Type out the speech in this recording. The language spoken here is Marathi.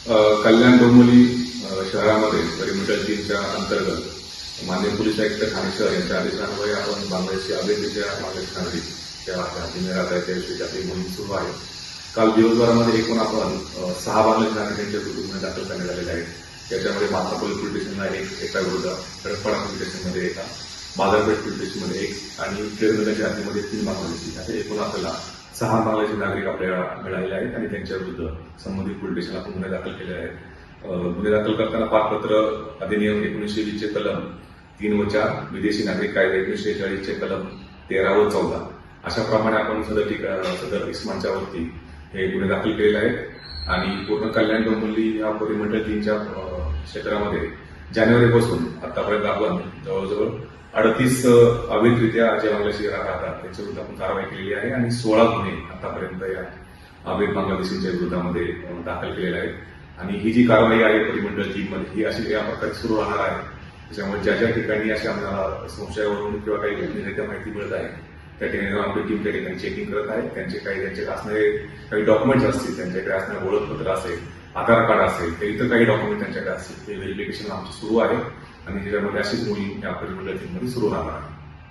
कल्याण डोंबिवली शहरामध्ये परिमंडळ 3च्या अंतर्गत माननीय पोलीस आयुक्त ठाणे शहर यांच्या आदेशान्वये आपण बांगलादेशी अवैधरित्या बांगलादेश नागरिक त्या हातीने राहत आहेत त्याविषयी आपली मोहीम सुरू आहे. काल दिवसभरामध्ये एकूण आपण 6 बांगलादेश नागरिकांच्या गुन्हे दाखल करण्यात आलेले आहेत. त्याच्यामध्ये मात्रापोली पोलीस स्टेशनला एका विरुद्ध, खडकपाडा पोलीस स्टेशनमध्ये एका, बाजारपेठ पोलीस स्टेशनमध्ये एक आणि केरळच्या हद्दीमध्ये 3 बांगलादेशी असे एकूण आपल्याला 6 बांगलादेशी नागरिक आपल्याला मिळालेले आहेत आणि त्यांच्या विरुद्ध संबंधित पोलीस स्टेशनला आपण गुन्हे दाखल केले आहेत. गुन्हे दाखल करताना पारपत्र अधिनियम 1920 चे कलम 3 व 4, विदेशी नागरिक कायदा 1946 चे कलम 13 व 14 अशाप्रमाणे आपण सदर इस्मांच्या वरती हे गुन्हे दाखल केलेले आहेत आणि पूर्ण कल्याण डोंबिवली या परिमंडळ 3च्या क्षेत्रामध्ये जानेवारीपासून आतापर्यंत आपण जवळजवळ 38 अवैधरित्या जे बांगलादेशी राहतात त्यांच्या विरुद्ध आपण कारवाई केलेली आहे आणि 16 गुन्हे आतापर्यंत या अवैध बांगलादेशींच्या विरोधामध्ये दाखल केलेले आहेत. आणि ही जी कारवाई आहे परिमंडळ 3 मध्ये ही अशी या प्रकारे सुरू राहणार आहे. त्याच्यामुळे ज्या ज्या ठिकाणी अशा आम्हाला संशयावरून किंवा काही घटनेच्या माहिती मिळत आहे त्या ठिकाणी आपली टीम त्या ठिकाणी चेकिंग करत आहे. त्यांचे असणारे काही डॉक्युमेंट्स असतील, त्यांच्याकडे असणारे ओळखपत्र असेल, आधार कार्ड असेल, तर इतर काही डॉक्युमेंट त्यांच्याकडे असतील ते व्हेरिफिकेशन आमचं सुरू आहे आणि त्याच्यामध्ये अशीच मोहीम या परिमंडळ 3 मध्ये सुरू राहणार आहे.